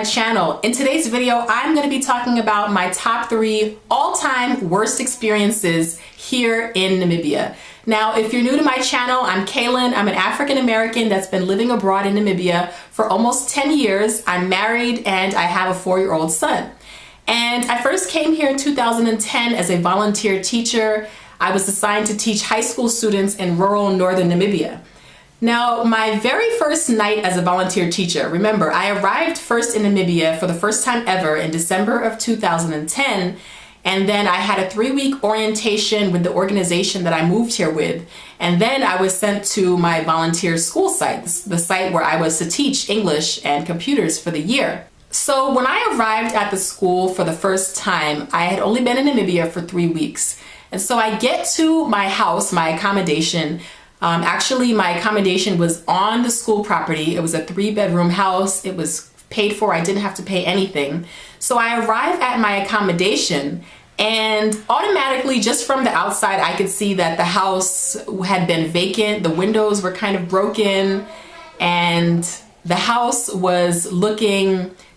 channel. In today's video, I'm going to be talking about my top 3 all-time worst experiences here in Namibia. Now, if you're new to my channel, I'm Kaylin. I'm an African American that's been living abroad in Namibia for almost 10 years. I'm married and I have a 4-year-old son. And I first came here in 2010 as a volunteer teacher. I was assigned to teach high school students in rural northern Namibia. Now, my very first night as a volunteer teacher, remember, I arrived first in Namibia for the first time ever in December of 2010, and then I had a 3-week orientation with the organization that I moved here with, and then I was sent to my volunteer school site, the site where I was to teach English and computers for the year. So when I arrived at the school for the first time, I had only been in Namibia for 3 weeks, and so I get to my house, my accommodation. Actually, my accommodation was on the school property. It was a 3-bedroom house. It was paid for. I didn't have to pay anything. So I arrived at my accommodation and automatically, just from the outside, I could see that the house had been vacant. The windows were kind of broken and the house was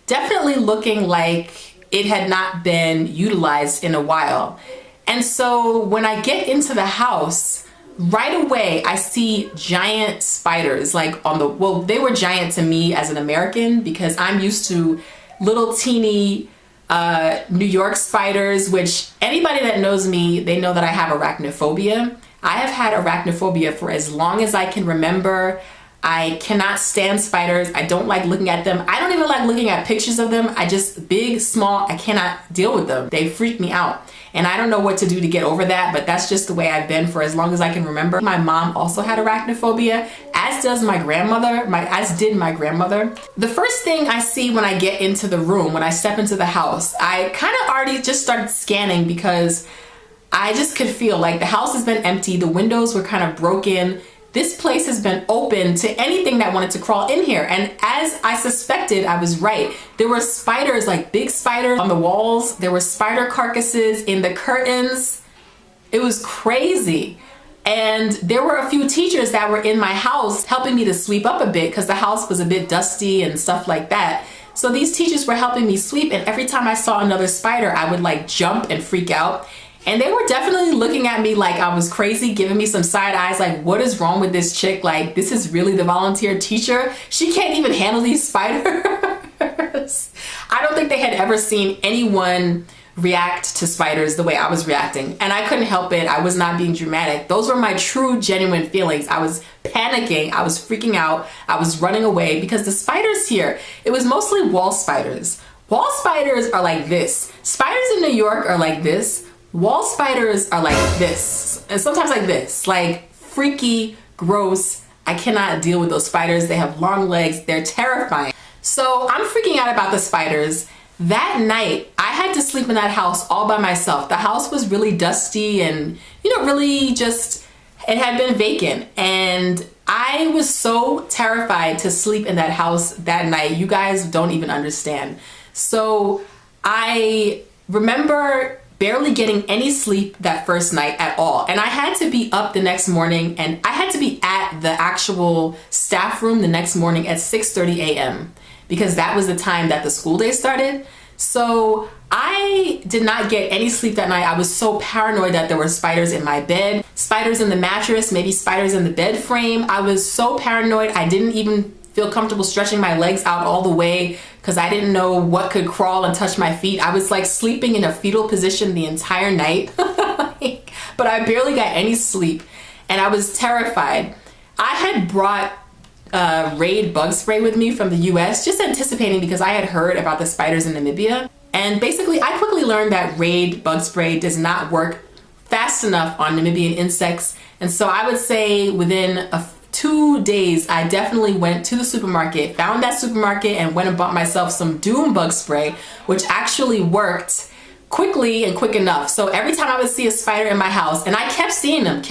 definitely looking like it had not been utilized in a while. And so when I get into the house, right away, I see giant spiders, well, they were giant to me as an American because I'm used to little teeny New York spiders, which anybody that knows me, they know that I have arachnophobia. I have had arachnophobia for as long as I can remember. I cannot stand spiders. I don't like looking at them. I don't even like looking at pictures of them. Big, small, I cannot deal with them. They freak me out. And I don't know what to do to get over that, but that's just the way I've been for as long as I can remember. My mom also had arachnophobia, as did my grandmother. The first thing I see when I get into the room, when I step into the house, I kind of already just started scanning because I just could feel like the house has been empty. The windows were kind of broken. This place has been open to anything that wanted to crawl in here. And as I suspected, I was right. There were spiders, like big spiders on the walls. There were spider carcasses in the curtains. It was crazy. And there were a few teachers that were in my house helping me to sweep up a bit because the house was a bit dusty and stuff like that. So these teachers were helping me sweep, and every time I saw another spider, I would jump and freak out. And they were definitely looking at me like I was crazy, giving me some side eyes, like, what is wrong with this chick? Like, this is really the volunteer teacher? She can't even handle these spiders. I don't think they had ever seen anyone react to spiders the way I was reacting. And I couldn't help it. I was not being dramatic. Those were my true, genuine feelings. I was panicking. I was freaking out. I was running away because the spiders here, it was mostly wall spiders. Wall spiders are like this. Spiders in New York are like this. Wall spiders are like this, and sometimes like this, like freaky, gross. I cannot deal with those spiders. They have long legs. They're terrifying. So I'm freaking out about the spiders. That night, I had to sleep in that house all by myself. The house was really dusty and, really just, it had been vacant. And I was so terrified to sleep in that house that night. You guys don't even understand. So I remember barely getting any sleep that first night at all. And I had to be up the next morning, and I had to be at the actual staff room the next morning at 6:30 a.m. because that was the time that the school day started. So I did not get any sleep that night. I was so paranoid that there were spiders in my bed, spiders in the mattress, maybe spiders in the bed frame. I was so paranoid. I didn't even feel comfortable stretching my legs out all the way because I didn't know what could crawl and touch my feet. I was sleeping in a fetal position the entire night, but I barely got any sleep and I was terrified. I had brought Raid bug spray with me from the US, just anticipating because I had heard about the spiders in Namibia. And basically I quickly learned that Raid bug spray does not work fast enough on Namibian insects. And so I would say within 2 days, I definitely went to the supermarket, found that supermarket, and went and bought myself some Doom bug spray, which actually worked quickly and quick enough. So every time I would see a spider in my house, and I kept seeing them,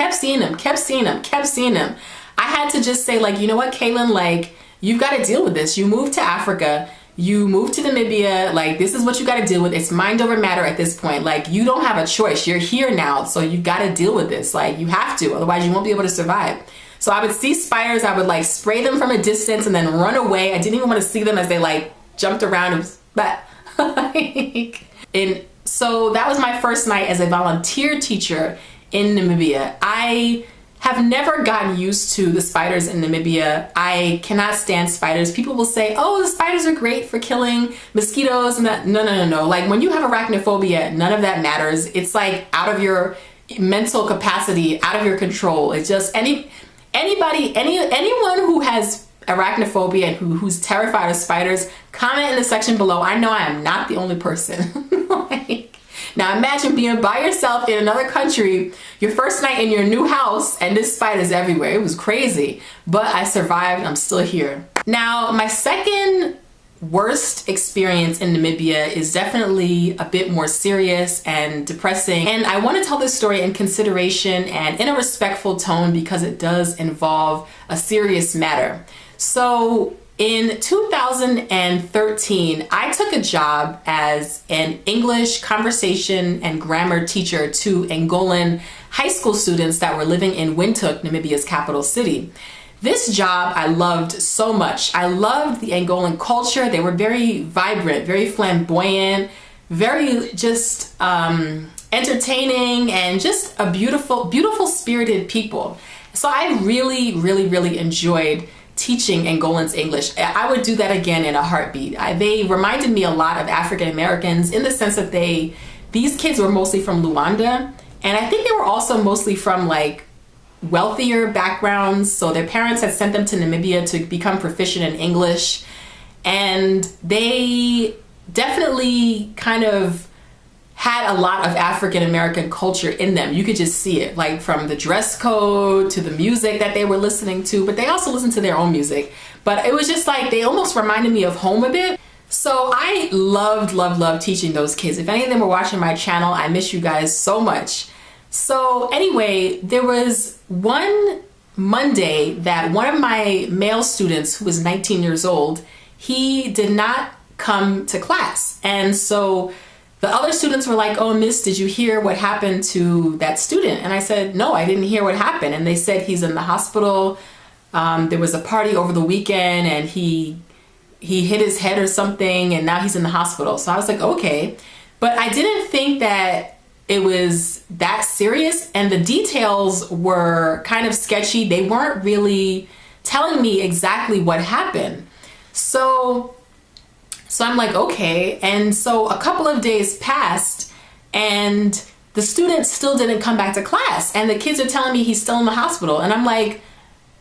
I had to just say, you know what, Kaylin, you've got to deal with this. You moved to Africa, you moved to Namibia, this is what you got to deal with. It's mind over matter at this point. You don't have a choice. You're here now, so you've got to deal with this. You have to, otherwise you won't be able to survive. So I would see spiders, I would spray them from a distance and then run away. I didn't even want to see them as they jumped around. But and so that was my first night as a volunteer teacher in Namibia. I have never gotten used to the spiders in Namibia. I cannot stand spiders. People will say, oh, the spiders are great for killing mosquitoes and that. No. Like when you have arachnophobia, none of that matters. It's like out of your mental capacity, out of your control. It's just anyone who has arachnophobia and who's terrified of spiders, comment in the section below. I know I am not the only person. Now imagine being by yourself in another country, your first night in your new house, and there's spiders everywhere. It was crazy, but I survived. I'm still here. Now, my second worst experience in Namibia is definitely a bit more serious and depressing. And I want to tell this story in consideration and in a respectful tone because it does involve a serious matter. So in 2013, I took a job as an English conversation and grammar teacher to Angolan high school students that were living in Windhoek, Namibia's capital city. This job I loved so much. I loved the Angolan culture. They were very vibrant, very flamboyant, very just entertaining, and just a beautiful, beautiful spirited people. So I really enjoyed teaching Angolans English. I would do that again in a heartbeat. They reminded me a lot of African Americans in the sense that these kids were mostly from Luanda, and I think they were also mostly from like wealthier backgrounds. So their parents had sent them to Namibia to become proficient in English, and they definitely kind of had a lot of African American culture in them. You could just see it, like from the dress code to the music that they were listening to, but they also listened to their own music. But it was just like, they almost reminded me of home a bit. So I loved teaching those kids. If any of them were watching my channel, I miss you guys so much. So anyway, there was one Monday that one of my male students, who was 19 years old, he did not come to class. And so the other students were like, oh, miss, did you hear what happened to that student? And I said, no, I didn't hear what happened. And they said he's in the hospital. There was a party over the weekend and he hit his head or something, and now he's in the hospital. So I was like, okay. But I didn't think that it was that serious, and the details were kind of sketchy. They weren't really telling me exactly what happened. So I'm like, okay. And so a couple of days passed and the student still didn't come back to class, and the kids are telling me he's still in the hospital. And I'm like,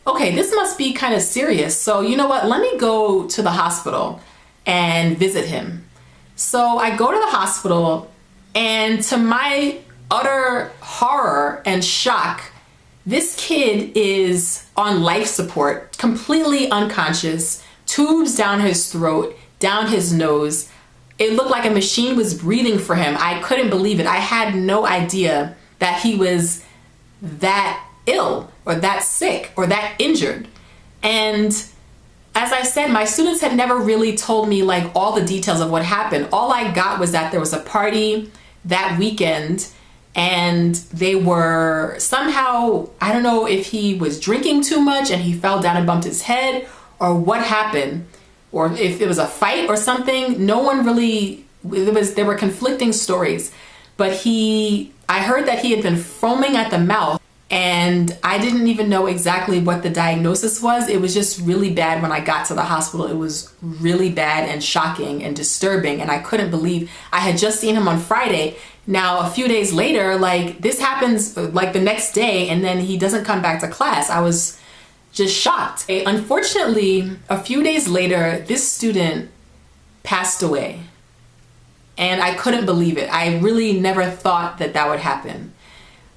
okay, this must be kind of serious. So you know what, let me go to the hospital and visit him. So I go to the hospital, and to my utter horror and shock, this kid is on life support, completely unconscious, tubes down his throat, down his nose. It looked like a machine was breathing for him. I couldn't believe it. I had no idea that he was that ill or that sick or that injured. And as I said, my students had never really told me like all the details of what happened. All I got was that there was a party that weekend and they were somehow, I don't know if he was drinking too much and he fell down and bumped his head or what happened, or if it was a fight or something. No one really, there were conflicting stories, but I heard that he had been foaming at the mouth, and I didn't even know exactly what the diagnosis was. It was just really bad when I got to the hospital. It was really bad and shocking and disturbing, and I couldn't believe I had just seen him on Friday. Now, a few days later, like this happens like the next day, and then he doesn't come back to class. I was just shocked. Unfortunately, a few days later, this student passed away, and I couldn't believe it. I really never thought that that would happen.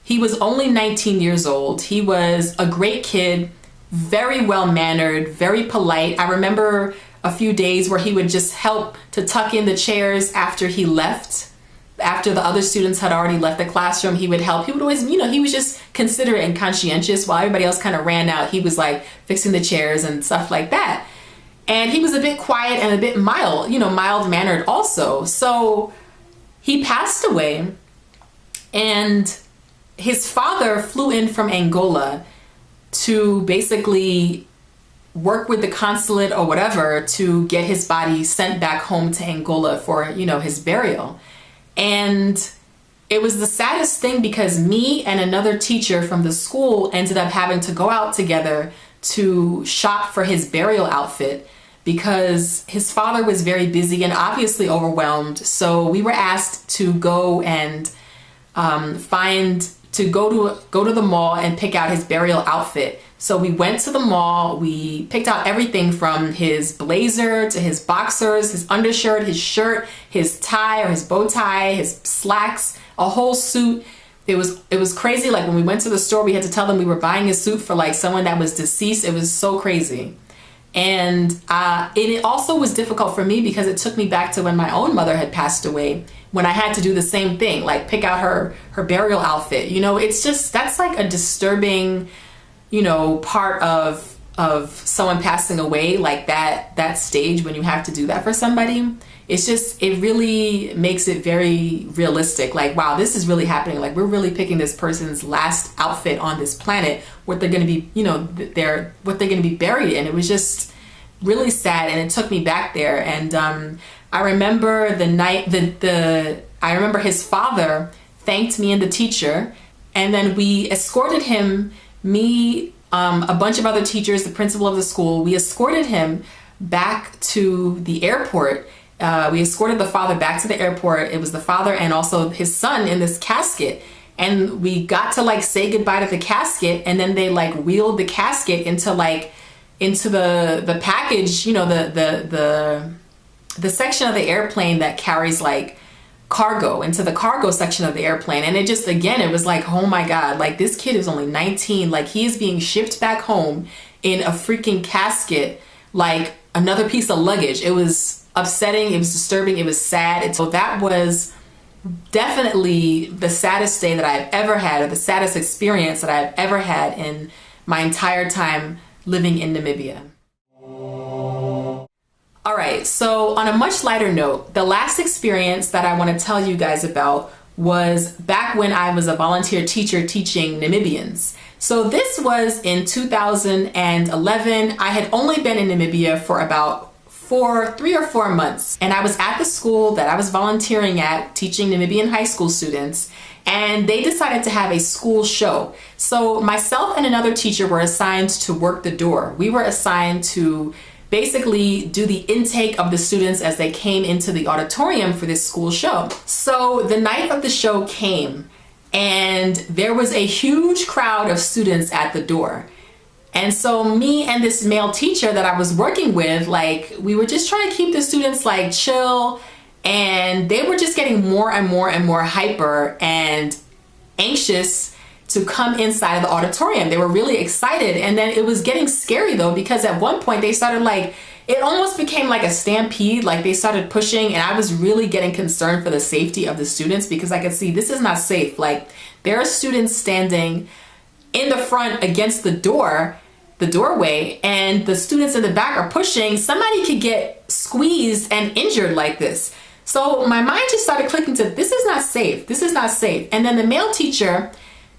He was only 19 years old. He was a great kid, very well-mannered, very polite. I remember a few days where he would just help to tuck in the chairs after he left. After the other students had already left the classroom, he would help. He would always, he was just considerate and conscientious. While everybody else kind of ran out, he was like fixing the chairs and stuff like that. And he was a bit quiet and a bit mild, mild-mannered also. So he passed away, and his father flew in from Angola to basically work with the consulate or whatever to get his body sent back home to Angola for, you know, his burial. And it was the saddest thing because me and another teacher from the school ended up having to go out together to shop for his burial outfit because his father was very busy and obviously overwhelmed. So we were asked to go and go to the mall and pick out his burial outfit. So we went to the mall, we picked out everything from his blazer to his boxers, his undershirt, his shirt, his tie or his bow tie, his slacks, a whole suit. It was crazy. Like when we went to the store, we had to tell them we were buying a suit for like someone that was deceased. It was so crazy. And it also was difficult for me because it took me back to when my own mother had passed away, when I had to do the same thing, like pick out her burial outfit. You know, it's just, that's like a disturbing, you know, part of someone passing away, like that stage when you have to do that for somebody. It's just, it really makes it very realistic. Like, wow, this is really happening. Like, we're really picking this person's last outfit on this planet, what they're going to be, you know, what they're going to be buried in. It was just really sad, and it took me back there. And I remember the night I remember his father thanked me and the teacher, and then we escorted him, me, a bunch of other teachers, the principal of the school. We escorted him back to the airport. We escorted the father back to the airport. It was the father and also his son in this casket. And we got to like say goodbye to the casket, and then they like wheeled the casket into the package, you know, the section of the airplane that carries like cargo, into the cargo section of the airplane. And it just, again, it was like, oh my God, like this kid is only 19. Like he is being shipped back home in a freaking casket, like another piece of luggage. It was upsetting, it was disturbing, it was sad. And so that was definitely the saddest day that I've ever had, or the saddest experience that I've ever had in my entire time living in Namibia. All right, so on a much lighter note, the last experience that I want to tell you guys about was back when I was a volunteer teacher teaching Namibians. So this was in 2011. I had only been in Namibia for about 3 or 4 months. And I was at the school that I was volunteering at, teaching Namibian high school students, and they decided to have a school show. So myself and another teacher were assigned to work the door. We were assigned to basically do the intake of the students as they came into the auditorium for this school show. So the night of the show came, and there was a huge crowd of students at the door. And so me and this male teacher that I was working with, like, we were just trying to keep the students like chill, and they were just getting more and more and more hyper and anxious to come inside of the auditorium. They were really excited, and then it was getting scary though, because at one point they started like, it almost became like a stampede. Like they started pushing, and I was really getting concerned for the safety of the students because I could see this is not safe. Like there are students standing in the front against the doorway, and the students in the back are pushing. Somebody could get squeezed and injured like this. So my mind just started clicking to, this is not safe. This is not safe. And then the male teacher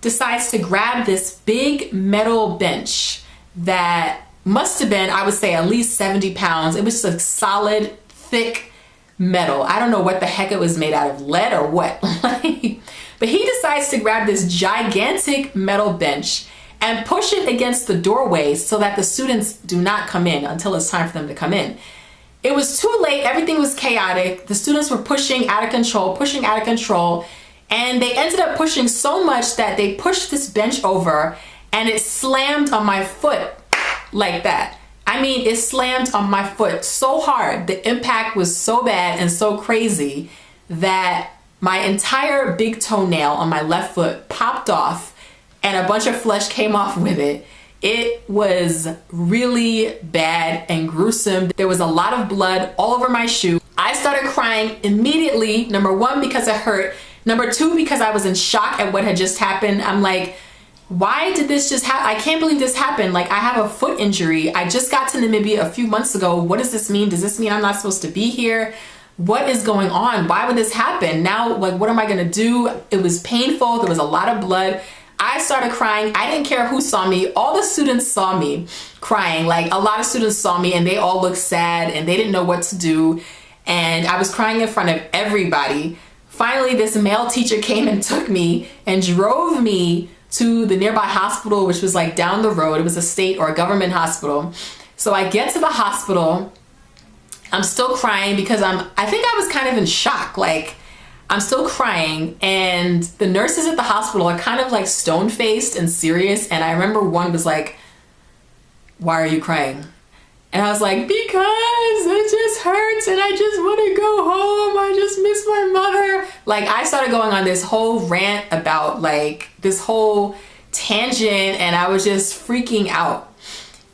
decides to grab this big metal bench that must have been, I would say, at least 70 pounds. It was just a solid, thick metal. I don't know what the heck it was made out of, lead or what. But he decides to grab this gigantic metal bench and push it against the doorway so that the students do not come in until it's time for them to come in. It was too late. Everything was chaotic. The students were pushing out of control, and they ended up pushing so much that they pushed this bench over, and it slammed on my foot like that. I mean, it slammed on my foot so hard. The impact was so bad and so crazy that my entire big toenail on my left foot popped off, and a bunch of flesh came off with it. It was really bad and gruesome. There was a lot of blood all over my shoe. I started crying immediately, number one, because it hurt. Number two, because I was in shock at what had just happened. I'm like, why did this just happen? I can't believe this happened. Like, I have a foot injury. I just got to Namibia a few months ago. What does this mean? Does this mean I'm not supposed to be here? What is going on? Why would this happen? Now, like, what am I gonna do? It was painful. There was a lot of blood. I I started crying. I didn't care who saw me. All the students saw me crying. Like, a lot of students saw me and they all looked sad and they didn't know what to do. And I was crying in front of everybody. Finally, this male teacher came and took me and drove me to the nearby hospital, which was like down the road. It was a state or a government hospital. So I get to the hospital. I'm still crying because I think I was kind of in shock. Like, I'm still crying, and the nurses at the hospital are kind of like stone-faced and serious. And I remember one was like, "Why are you crying?" And I was like, "Because it just hurts and I just want to go home. I just miss my mother." Like, I started going on this whole rant about like this whole tangent, and I was just freaking out.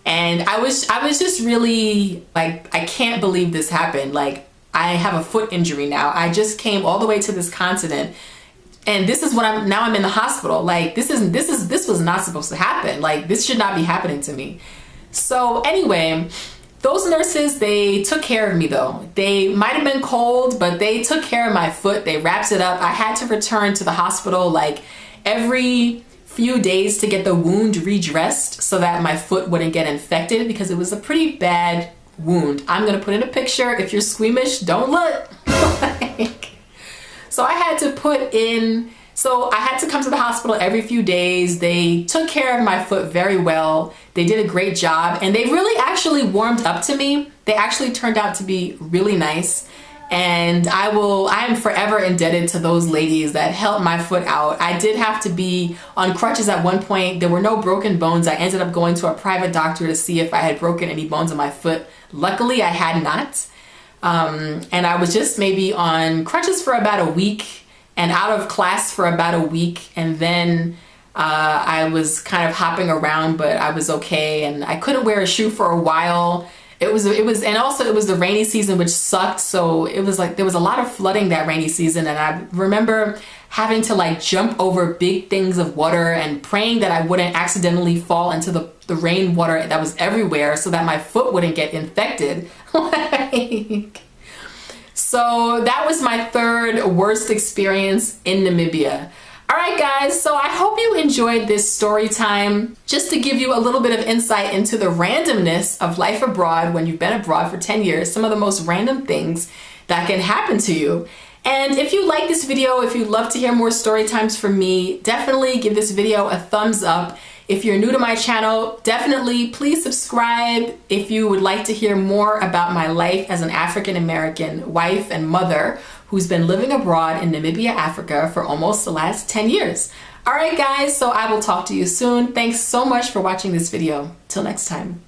And I was just really like, I can't believe this happened. Like, I have a foot injury now. I just came all the way to this continent, and this is what I'm in the hospital. Like, this was not supposed to happen. Like, this should not be happening to me. So anyway, those nurses, they took care of me though. They might have been cold, but they took care of my foot. They wrapped it up. I had to return to the hospital like every few days to get the wound redressed so that my foot wouldn't get infected, because it was a pretty bad wound. I'm gonna put in a picture. If you're squeamish, don't look. So I had to come to the hospital every few days. They took care of my foot very well. They did a great job, and they really actually warmed up to me. They actually turned out to be really nice. And I am forever indebted to those ladies that helped my foot out. I did have to be on crutches at one point. There were no broken bones. I ended up going to a private doctor to see if I had broken any bones in my foot. Luckily, I had not. And I was just maybe on crutches for about a week and out of class for about a week. And then I was kind of hopping around, but I was okay. And I couldn't wear a shoe for a while. And also it was the rainy season, which sucked. So it was like, there was a lot of flooding that rainy season. And I remember having to like jump over big things of water and praying that I wouldn't accidentally fall into the rainwater that was everywhere so that my foot wouldn't get infected. So that was my third worst experience in Namibia. All right, guys, so I hope you enjoyed this story time, just to give you a little bit of insight into the randomness of life abroad when you've been abroad for 10 years, some of the most random things that can happen to you. And if you like this video, if you'd love to hear more story times from me, definitely give this video a thumbs up. If you're new to my channel, definitely please subscribe if you would like to hear more about my life as an African American wife and mother who's been living abroad in Namibia, Africa for almost the last 10 years. All right, guys, so I will talk to you soon. Thanks so much for watching this video. Till next time.